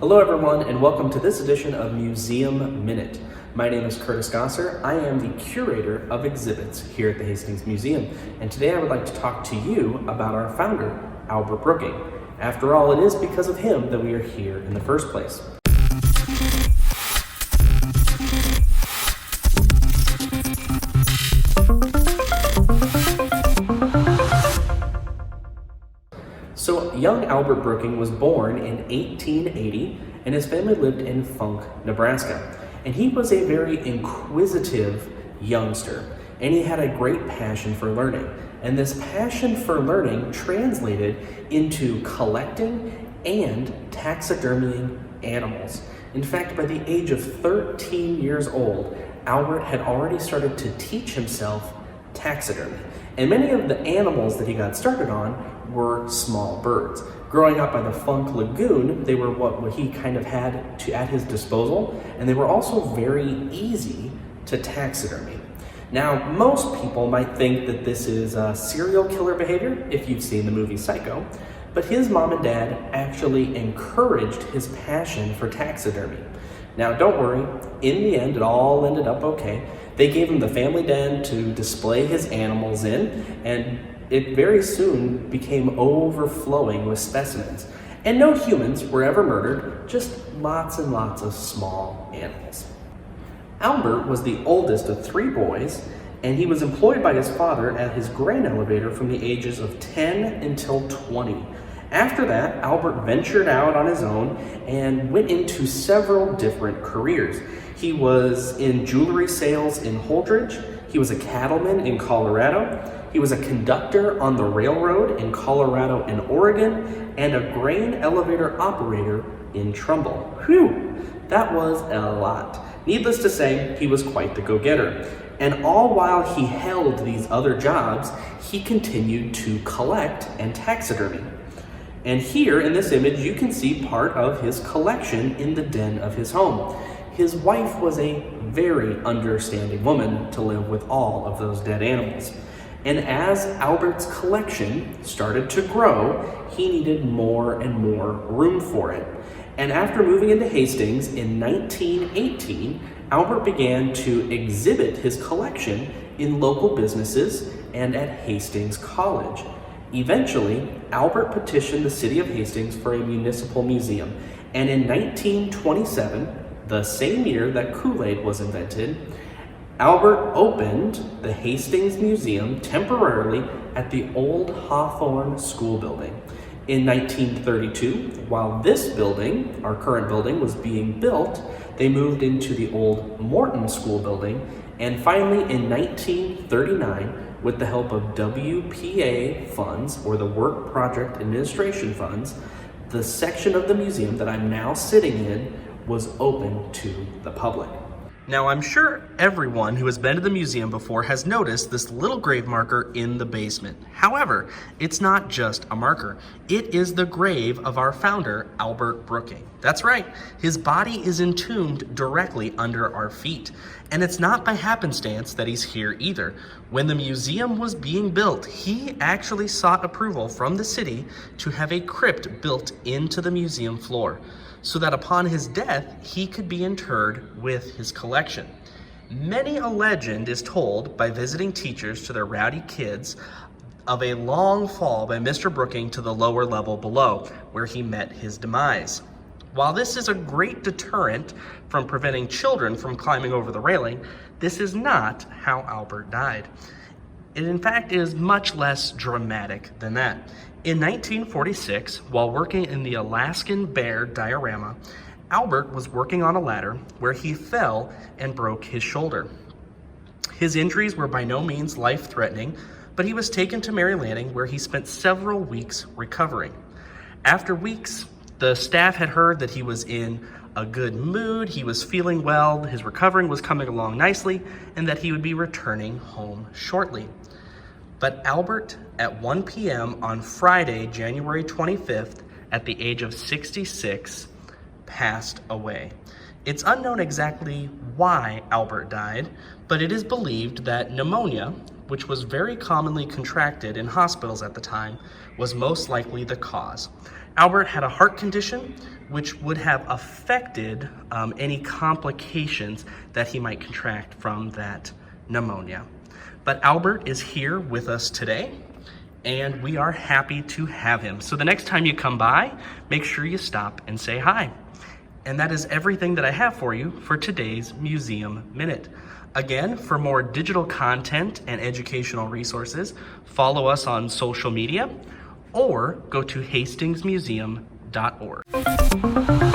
Hello everyone, and welcome to this edition of Museum Minute. My name is Curtis Gosser. I am the curator of exhibits here at the Hastings Museum, and today I would like to talk to you about our founder, Albert Brooking. After all, it is because of him that we are here in the first place. So, young Albert Brooking was born in 1880, and his family lived in Funk, Nebraska. And he was a very inquisitive youngster, and he had a great passion for learning. And this passion for learning translated into collecting and taxidermying animals. In fact, by the age of 13 years old, Albert had already started to teach himself taxidermy. And many of the animals that he got started on were small birds. Growing up by the Funk Lagoon, they were what he kind of had at his disposal, and they were also very easy to taxidermy. Now, most people might think that this is serial killer behavior, if you've seen the movie Psycho, but his mom and dad actually encouraged his passion for taxidermy. Now, don't worry, in the end, it all ended up okay. They gave him the family den to display his animals in, and it very soon became overflowing with specimens. And no humans were ever murdered, just lots and lots of small animals. Albert was the oldest of 3 boys, and he was employed by his father at his grain elevator from the ages of 10 until 20. After that, Albert ventured out on his own and went into several different careers. He was in jewelry sales in Holdridge, he was a cattleman in Colorado, he was a conductor on the railroad in Colorado and Oregon, and a grain elevator operator in Trumbull. Whew, that was a lot. Needless to say, he was quite the go-getter. And all while he held these other jobs, he continued to collect and taxidermy. And here in this image, you can see part of his collection in the den of his home. His wife was a very understanding woman to live with all of those dead animals. And as Albert's collection started to grow, he needed more and more room for it. And after moving into Hastings in 1918, Albert began to exhibit his collection in local businesses and at Hastings College. Eventually, Albert petitioned the city of Hastings for a municipal museum, and in 1927, the same year that Kool-Aid was invented, Albert opened the Hastings Museum temporarily at the old Hawthorne School building. In 1932, while this building, our current building, was being built, they moved into the old Morton School building, and finally in 1939, with the help of WPA funds, or the Work Project Administration funds, the section of the museum that I'm now sitting in was open to the public. Now, I'm sure everyone who has been to the museum before has noticed this little grave marker in the basement. However, it's not just a marker. It is the grave of our founder, Albert Brooking. That's right, his body is entombed directly under our feet. And it's not by happenstance that he's here either. When the museum was being built, he actually sought approval from the city to have a crypt built into the museum floor, so that upon his death, he could be interred with his collection. Many a legend is told by visiting teachers to their rowdy kids of a long fall by Mr. Brooking to the lower level below, where he met his demise. While this is a great deterrent from preventing children from climbing over the railing, this is not how Albert died. It in fact is much less dramatic than that. In 1946, while working in the Alaskan bear diorama, Albert was working on a ladder where he fell and broke his shoulder. His injuries were by no means life-threatening, but he was taken to Mary Lanning, where he spent several weeks recovering. After weeks, the staff had heard that he was in a good mood, he was feeling well, his recovering was coming along nicely, and that he would be returning home shortly. But Albert, at 1 p.m. on Friday, January 25th, at the age of 66, passed away. It's unknown exactly why Albert died, but it is believed that pneumonia, which was very commonly contracted in hospitals at the time, was most likely the cause. Albert had a heart condition, which would have affected any complications that he might contract from that pneumonia. But Albert is here with us today, and we are happy to have him. So the next time you come by, make sure you stop and say hi. And that is everything that I have for you for today's Museum Minute. Again, for more digital content and educational resources, follow us on social media or go to hastingsmuseum.org.